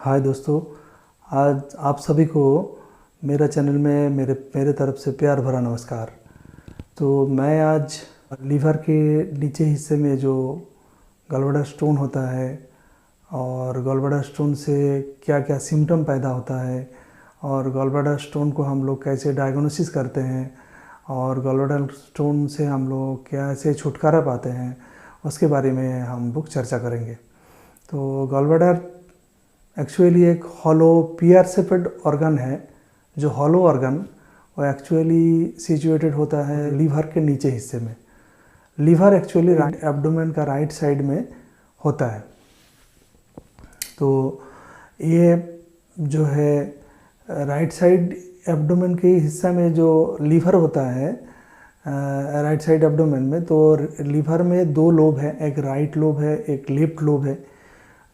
हाय दोस्तों, आज आप सभी को मेरा चैनल में मेरे तरफ से प्यार भरा नमस्कार। तो मैं आज लीवर के नीचे हिस्से में जो गॉलब्लैडर स्टोन होता है और गॉलब्लैडर स्टोन से क्या क्या सिम्टम पैदा होता है और गॉलब्लैडर स्टोन को हम लोग कैसे डायग्नोसिस करते हैं और गॉलब्लैडर स्टोन से हम लोग कैसे छुटकारा पाते हैं, उसके बारे में हम लोग चर्चा करेंगे। तो गॉलब्लैडर एक्चुअली एक हॉलो पीआर शेप्ड ऑर्गन है। जो हॉलो ऑर्गन वो एक्चुअली सिचुएटेड होता है लीवर के नीचे हिस्से में। लीवर एक्चुअली एब्डोमेन का राइट साइड में होता है। तो ये जो है राइट साइड एब्डोमेन के हिस्सा में जो लीवर होता है राइट साइड एब्डोमेन में, तो लीवर में दो लोब है, एक राइट लोब है एक लेफ्ट लोब है।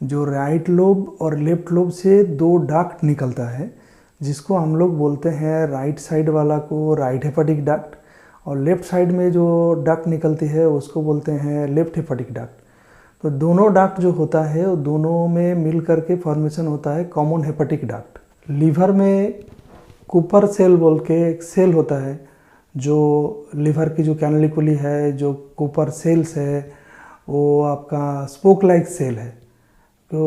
जो राइट लोब और लेफ्ट लोब से दो डक्ट निकलता है, जिसको हम लोग बोलते हैं राइट साइड वाला को राइट हेपेटिक डक्ट, और लेफ्ट साइड में जो डक्ट निकलती है उसको बोलते हैं लेफ्ट हेपेटिक डक्ट। तो दोनों डक्ट जो होता है वो दोनों में मिल करके फॉर्मेशन होता है कॉमन हेपेटिक डक्ट। लीवर में कूपर सेल बोल के एक सेल होता है, जो लीवर की जो कैनलिकुली है, जो कूपर सेल्स है, वो आपका स्पोक लाइक सेल है। तो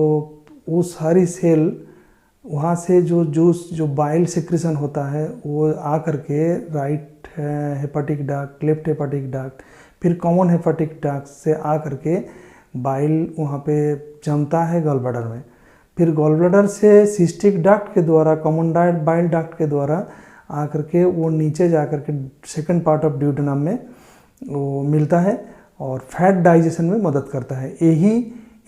वो सारी सेल वहाँ से जो जूस जो बाइल सिक्रेशन होता है वो आ करके right hepatic duct, left hepatic duct, फिर कॉमन हेपेटिक डक्ट से आ करके बाइल वहाँ पे जमता है गॉलब्लैडर में। फिर गॉलब्लैडर से सिस्टिक डक्ट के द्वारा, कॉमन बाइल डक्ट के द्वारा आ करके वो नीचे जा करके सेकंड पार्ट ऑफ ड्यूडेनम में वो मिलता है और फैट डाइजेशन में मदद करता है। यही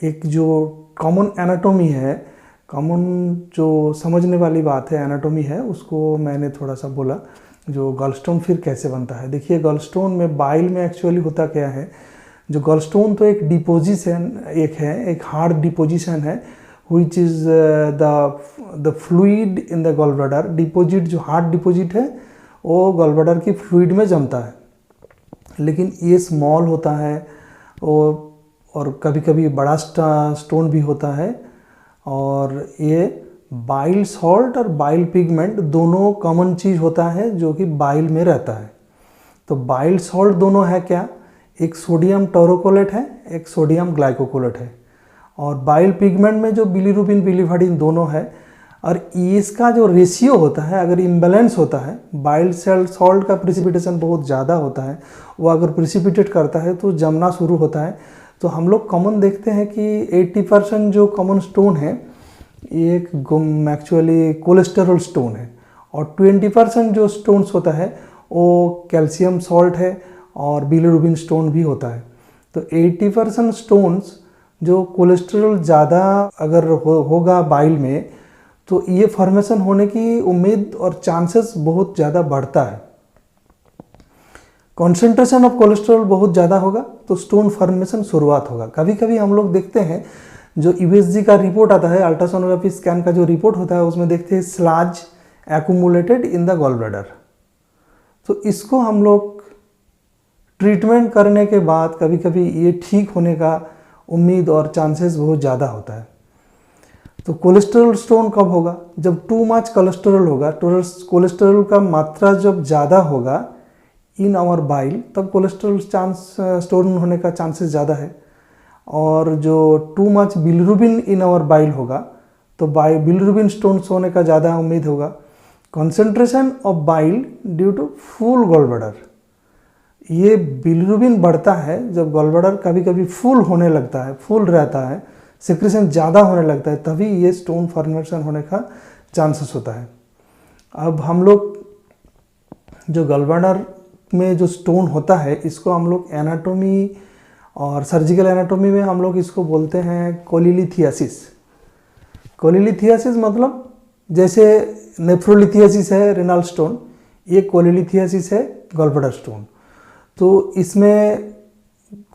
एक जो कॉमन एनाटोमी है, कॉमन जो समझने वाली बात है एनाटोमी है, उसको मैंने थोड़ा सा बोला। जो गॉलस्टोन फिर कैसे बनता है, देखिए गॉलस्टोन में बाइल में एक्चुअली होता क्या है। जो गॉलस्टोन तो एक डिपोजिशन एक हार्ड डिपोजिशन है, which is the fluid in the gallbladder. Deposit जो हार्ड डिपोजिट है वो गॉलब्लैडर की फ्लूइड में जमता है, लेकिन ये स्मॉल होता है और कभी कभी बड़ा स्टोन भी होता है। और ये बाइल सॉल्ट और बाइल पिगमेंट दोनों कॉमन चीज़ होता है जो कि बाइल में रहता है। तो बाइल सॉल्ट दोनों है क्या, एक सोडियम टोरोकोलेट है, एक सोडियम ग्लाइकोकोलेट है। और बाइल पिगमेंट में जो बिलीरुबिन बिलीवर्डिन दोनों है। और इसका जो रेशियो होता है, अगर इम्बैलेंस होता है, बाइल सेल सॉल्ट का प्रिसिपिटेशन बहुत ज़्यादा होता है, वो अगर प्रिसिपिटेट करता है तो जमना शुरू होता है। तो हम लोग कॉमन देखते हैं कि 80% जो कॉमन स्टोन है ये एक्चुअली कोलेस्टेरॉल स्टोन है, और 20% जो स्टोन्स होता है वो कैल्शियम सॉल्ट है और बिलीरुबिन स्टोन भी होता है। तो 80% स्टोन्स जो कोलेस्टेरॉल ज़्यादा अगर होगा बाइल में, तो ये फॉर्मेशन होने की उम्मीद और चांसेस बहुत ज़्यादा बढ़ता है। कॉन्सेंट्रेशन ऑफ कोलेस्ट्रॉल बहुत ज़्यादा होगा तो स्टोन फॉर्मेशन शुरुआत होगा। कभी कभी हम लोग देखते हैं जो यूएसजी का रिपोर्ट आता है, अल्ट्रासोनोग्राफी स्कैन का जो रिपोर्ट होता है, उसमें देखते हैं sludge accumulated in the gallbladder. तो इसको हम लोग ट्रीटमेंट करने के बाद कभी कभी ये ठीक होने का उम्मीद और चांसेस बहुत ज़्यादा होता है। तो कोलेस्ट्रॉल स्टोन कब होगा, जब टू मच कोलेस्ट्रॉल होगा। कोलेस्ट्रॉल का मात्रा जब ज़्यादा होगा इन आवर बाइल, तब कोलेस्ट्रॉल स्टोन होने का चांसेस ज़्यादा है। और जो too much bilirubin in our bile होगा तो बिलीरुबिन स्टोन्स होने का ज़्यादा उम्मीद होगा। Concentration of bile due to full gallbladder, ये बिलीरुबिन बढ़ता है जब गॉलब्लैडर कभी कभी फुल होने लगता है, फुल रहता है, सिक्रेशन ज़्यादा होने लगता है, तभी ये स्टोन फॉर्मेशन होने का चांसेस होता है। अब हम लोग जो गॉलब्लैडर में जो स्टोन होता है, इसको हम लोग एनाटोमी और सर्जिकल एनाटोमी में हम लोग इसको बोलते हैं कोलिलिथियासिस। कोलिलिथियासिस मतलब जैसे नेफ्रोलिथियासिस है रेनल स्टोन, ये कोलिलिथियासिस है गॉलब्लैडर स्टोन। तो इसमें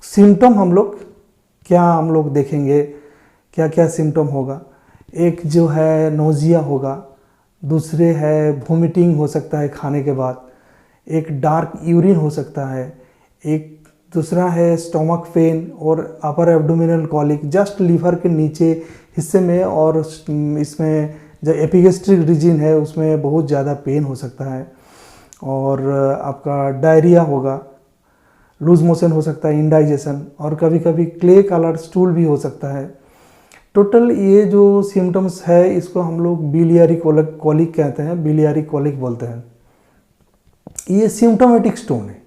सिम्टम हम लोग देखेंगे, क्या क्या सिम्टम होगा। एक जो है नोजिया होगा, दूसरे है वोमिटिंग हो सकता है खाने के बाद, एक डार्क यूरिन हो सकता है, एक दूसरा है स्टोमक पेन और अपर एब्डोमिनल कॉलिक, जस्ट लीवर के नीचे हिस्से में, और इसमें जो एपिगेस्ट्रिक रीजन है उसमें बहुत ज़्यादा पेन हो सकता है, और आपका डायरिया होगा, लूज मोशन हो सकता है, इंडाइजेशन, और कभी कभी क्ले कलर स्टूल भी हो सकता है। टोटल ये जो सिम्टम्स है इसको हम लोग बिलियरी कॉलिक कहते हैं, बिलियरी कॉलिक बोलते हैं। ये सिम्टोमेटिक स्टोन है।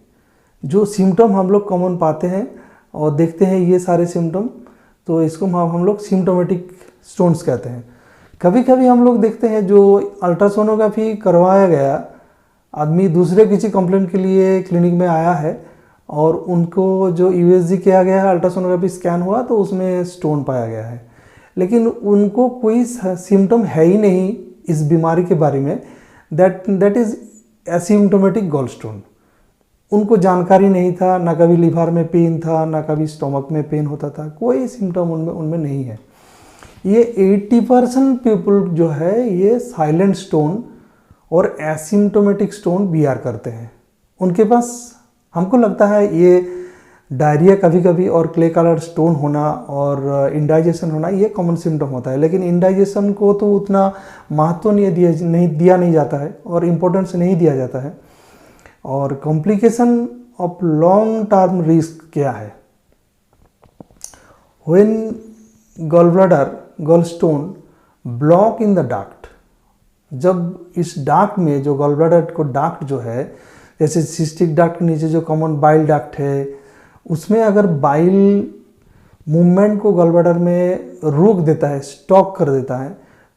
जो सिम्टम हम लोग कॉमन पाते हैं और देखते हैं ये सारे सिम्टम, तो इसको हम लोग सिम्टोमेटिक स्टोन्स कहते हैं। कभी कभी हम लोग देखते हैं जो अल्ट्रासोनोग्राफी करवाया गया, आदमी दूसरे किसी कंप्लेंट के लिए क्लिनिक में आया है और उनको जो यूएसजी किया गया है, अल्ट्रासोनोग्राफी स्कैन हुआ तो उसमें स्टोन पाया गया है, लेकिन उनको कोई सिम्टम है ही नहीं इस बीमारी के बारे में। That is asymptomatic gall stone. उनको जानकारी नहीं था, ना कभी लिवर में पेन था, ना कभी स्टमक में पेन होता था, कोई सिम्टम उनमें नहीं है। ये 80% पीपल जो है ये साइलेंट स्टोन और एसिम्टोमेटिक स्टोन बीआर करते हैं। उनके पास हमको लगता है ये डायरिया कभी कभी और क्ले कलर स्टोन होना और इंडाइजेशन होना ये कॉमन सिम्टम होता है, लेकिन इंडाइजेशन को तो उतना महत्व नहीं दिया जाता है और इम्पोर्टेंस नहीं दिया जाता है। और complication of long term risk क्या है? When gall bladder gall stone block in the duct, जब इस डक्ट में जो गॉल ब्लैडर को डक्ट जो है, जैसे सिस्टिक डक्ट के नीचे जो कॉमन बाइल डक्ट है, उसमें अगर बाइल मूवमेंट को गॉल ब्लैडर में रोक देता है, स्टॉप कर देता है,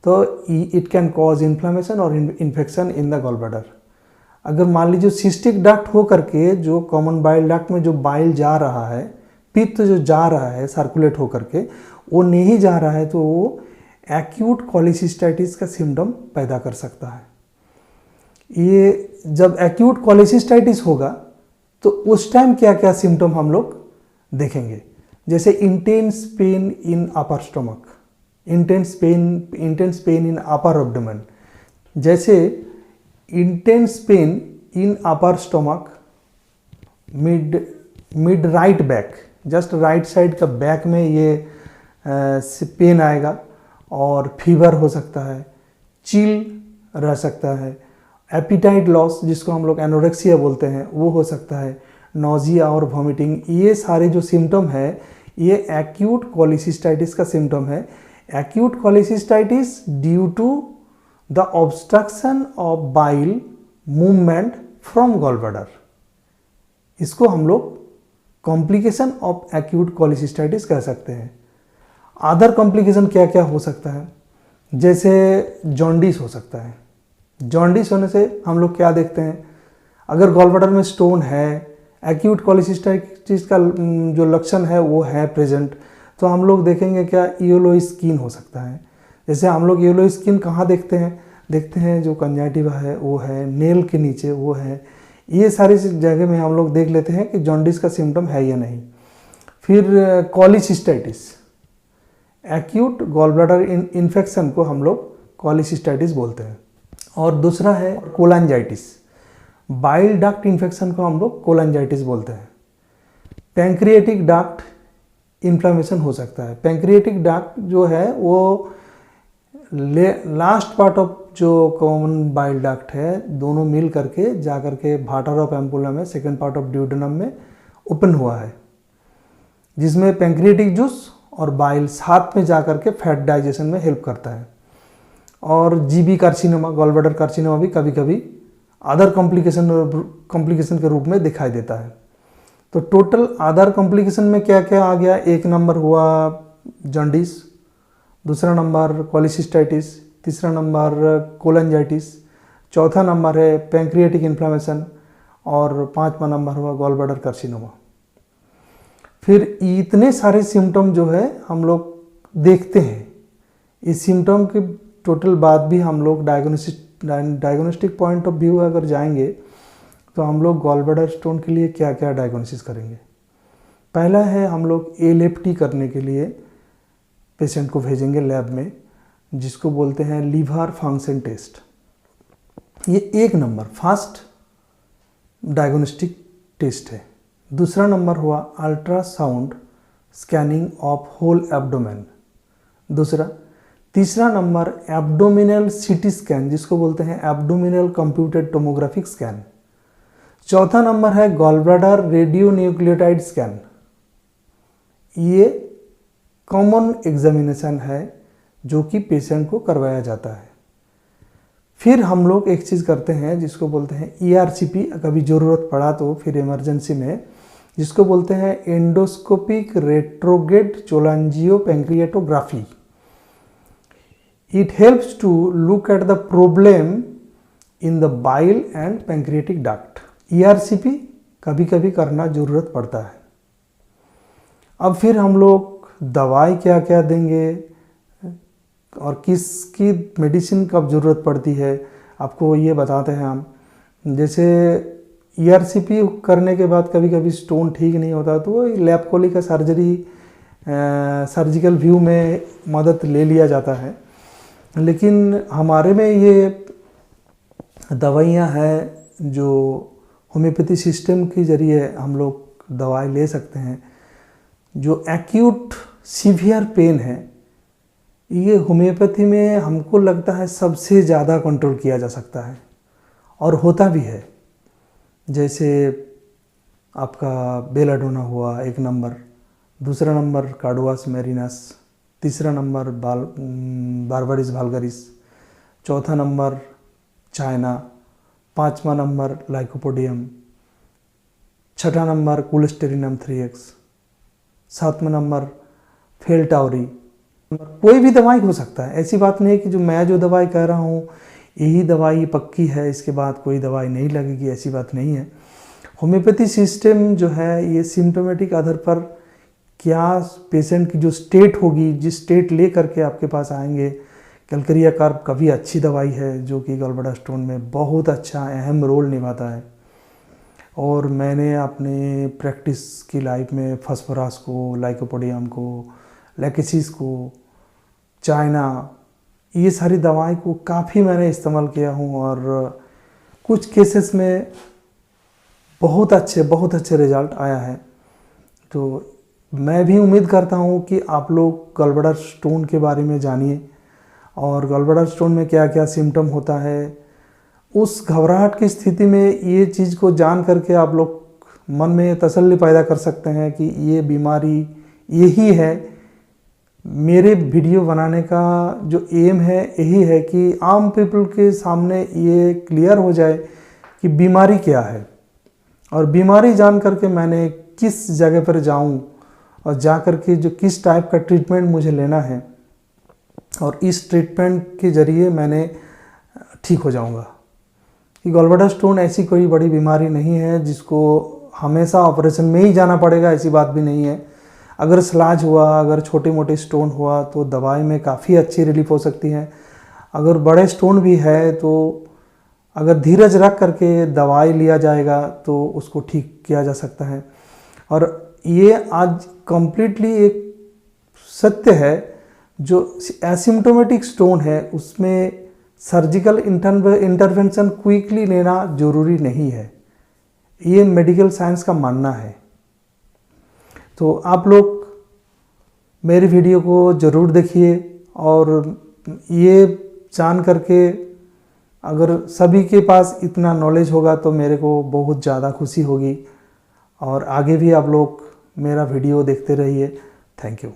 तो इट कैन कॉज इन्फ्लेमेशन और infection in the gall bladder. अगर मान लीजिए सिस्टिक डक्ट हो करके जो कॉमन बाइल डक्ट में जो बाइल जा रहा है, पित्त जो जा रहा है सर्कुलेट हो करके, वो नहीं जा रहा है, तो वो एक्यूट कॉलिसिस्टाइटिस का सिम्टम पैदा कर सकता है। ये जब एक्यूट कॉलिसिस्टाइटिस होगा तो उस टाइम क्या क्या सिम्टम हम लोग देखेंगे, जैसे intense pain in upper stomach, intense pain in upper abdomen, जैसे intense pain in upper stomach, mid right back, just right side का बैक में ये पेन आएगा, और फीवर हो सकता है, चिल रह सकता है, एपिटाइट लॉस जिसको हम लोग एनोरेक्सिया बोलते हैं वो हो सकता है, नोजिया और वॉमिटिंग। ये सारे जो सिम्टम है ये एक्यूट कॉलिसिस्टाइटिस का सिम्टम है। Acute cholecystitis due to the obstruction of bile movement from gall bladder, इसको हम लोग कॉम्प्लिकेशन ऑफ एक्यूट कॉलिसिस्टाइटिस कह सकते हैं। अदर कॉम्प्लिकेशन क्या क्या हो सकता है, जैसे जॉन्डिस हो सकता है। जॉन्डिस होने से हम लोग क्या देखते हैं, अगर गॉल ब्लैडर में स्टोन है, एक्यूट कॉलिसिस्टाइटिस का जो लक्षण है वो है प्रेजेंट, तो हम लोग देखेंगे क्या, येलो स्किन हो सकता है। जैसे हम लोग येलो स्किन कहाँ देखते हैं जो कंजाइटिवा है वो है, नेल के नीचे वो है, ये सारी जगह में हम लोग देख लेते हैं कि जॉन्डिस का सिम्टम है या नहीं। फिर कॉलिसिस्टाइटिस, एक्यूट गॉल ब्लैडर इन्फेक्शन को हम लोग कॉलिसिस्टाइटिस बोलते हैं। और दूसरा है कोलांजाइटिस, बाइल डक्ट इन्फेक्शन को हम लोग कोलांजाइटिस बोलते हैं। पैंक्रियाटिक डक्ट इन्फ्लेमेशन हो सकता है। पैंक्रियाटिक डक्ट जो है वो लास्ट पार्ट ऑफ जो कॉमन बाइल डक्ट है, दोनों मिल करके जा करके वाटर ऑफ एम्पुला में सेकेंड पार्ट ऑफ ड्यूडेनम में ओपन हुआ है, जिसमें पैंक्रियाटिक जूस और बाइल साथ में जा करके फैट डाइजेशन में हेल्प करता है। और GB carcinoma, gall bladder carcinoma भी कभी कभी अदर कॉम्प्लिकेशन के रूप में दिखाई देता है। तो टोटल अदर कॉम्प्लिकेशन में क्या क्या आ गया, एक नंबर हुआ जॉन्डिस, दूसरा नंबर कॉलिसिस्टाइटिस, तीसरा नंबर कोलांजाइटिस, चौथा नंबर है पैंक्रियाटिक इन्फ्लेमेशन, और पांचवा नंबर हुआ गॉल ब्लैडर कार्सिनोमा। फिर इतने सारे सिम्टम जो है हम लोग देखते हैं, इस सिम्टम के टोटल बाद भी हम लोग डायग्नोस्टिक पॉइंट ऑफ व्यू अगर जाएंगे तो हम लोग गॉल ब्लैडर स्टोन के लिए क्या क्या डायग्नोसिस करेंगे। पहला है हम लोग एलएफटी करने के लिए पेशेंट को भेजेंगे लैब में, जिसको बोलते हैं लीवर फंक्शन टेस्ट। ये एक नंबर फर्स्ट डायग्नोस्टिक टेस्ट है। दूसरा नंबर हुआ ultrasound scanning of whole abdomen, दूसरा। तीसरा नंबर एब्डोमिनल सीटी स्कैन, जिसको बोलते हैं एब्डोमिनल कंप्यूटेड टोमोग्राफिक स्कैन। चौथा नंबर है gall bladder radio nucleotide scan. ये कॉमन एग्जामिनेशन है जो कि पेशेंट को करवाया जाता है। फिर हम लोग एक चीज़ करते हैं जिसको बोलते हैं ERCP, कभी ज़रूरत पड़ा तो फिर इमरजेंसी में, जिसको बोलते हैं endoscopic retrograde cholangiopancreatography. It helps to look at the problem in the bile and pancreatic duct. ERCP कभी कभी करना ज़रूरत पड़ता है। अब फिर हम लोग दवाई क्या क्या देंगे और किसकी मेडिसिन कब ज़रूरत पड़ती है आपको ये बताते हैं हम। जैसे ERCP करने के बाद कभी कभी स्टोन ठीक नहीं होता तो लैप कोली का सर्जिकल व्यू में मदद ले लिया जाता है। लेकिन हमारे में ये दवाइयाँ हैं जो होम्योपैथी सिस्टम के ज़रिए हम लोग दवाई ले सकते हैं। जो एक्यूट सीवियर पेन है ये होम्योपैथी में हमको लगता है सबसे ज़्यादा कंट्रोल किया जा सकता है और होता भी है। जैसे आपका बेलाडोना हुआ एक नंबर, दूसरा नंबर कार्डुआस मैरिनस, तीसरा नंबर बारबरिस वल्गारिस, चौथा नंबर चाइना, पांचवा नंबर लाइकोपोडियम, छठा नंबर कुलिस्टेरिनम 3X, सातवां नंबर फेल्टाउरी। कोई भी दवाई हो सकता है, ऐसी बात नहीं है कि मैं जो दवाई कह रहा हूँ यही दवाई पक्की है, इसके बाद कोई दवाई नहीं लगेगी, ऐसी बात नहीं है। होम्योपैथी सिस्टम जो है ये सिम्टोमेटिक आधार पर क्या पेशेंट की जो स्टेट होगी, जिस स्टेट ले करके आपके पास आएंगे। कैलकेरिया कार्ब कभी अच्छी दवाई है जो कि गॉल ब्लैडर स्टोन में बहुत अच्छा अहम रोल निभाता है। और मैंने अपने प्रैक्टिस की लाइफ में फास्फोरस को, लाइकोपोडियम को, लैकेसिस को, चाइना, ये सारी दवाई को काफ़ी मैंने इस्तेमाल किया हूँ और कुछ केसेस में बहुत अच्छे रिजल्ट आया है। तो मैं भी उम्मीद करता हूँ कि आप लोग गॉल ब्लैडर स्टोन के बारे में जानिए और गॉल ब्लैडर स्टोन में क्या क्या सिम्टम होता है। उस घबराहट की स्थिति में ये चीज़ को जान करके आप लोग मन में तसल्ली पैदा कर सकते हैं कि ये बीमारी यही है। मेरे वीडियो बनाने का जो एम है यही है कि आम पीपल के सामने ये क्लियर हो जाए कि बीमारी क्या है, और बीमारी जान करके मैंने किस जगह पर जाऊं और जा कर के जो किस टाइप का ट्रीटमेंट मुझे लेना है और इस ट्रीटमेंट के ज़रिए मैंने ठीक हो जाऊंगा। कि गॉल ब्लैडर स्टोन ऐसी कोई बड़ी बीमारी नहीं है जिसको हमेशा ऑपरेशन में ही जाना पड़ेगा, ऐसी बात भी नहीं है। अगर स्लाज हुआ, अगर छोटे मोटे स्टोन हुआ तो दवाई में काफ़ी अच्छी रिलीफ हो सकती है। अगर बड़े स्टोन भी है तो अगर धीरज रख करके दवाई लिया जाएगा तो उसको ठीक किया जा सकता है। और ये आज कम्प्लीटली एक सत्य है, जो एसिम्प्टोमेटिक स्टोन है उसमें सर्जिकल इंटरवेंशन क्विकली लेना ज़रूरी नहीं है, ये मेडिकल साइंस का मानना है। तो आप लोग मेरी वीडियो को ज़रूर देखिए और ये जान करके अगर सभी के पास इतना नॉलेज होगा तो मेरे को बहुत ज़्यादा खुशी होगी। और आगे भी आप लोग मेरा वीडियो देखते रहिए। Thank you.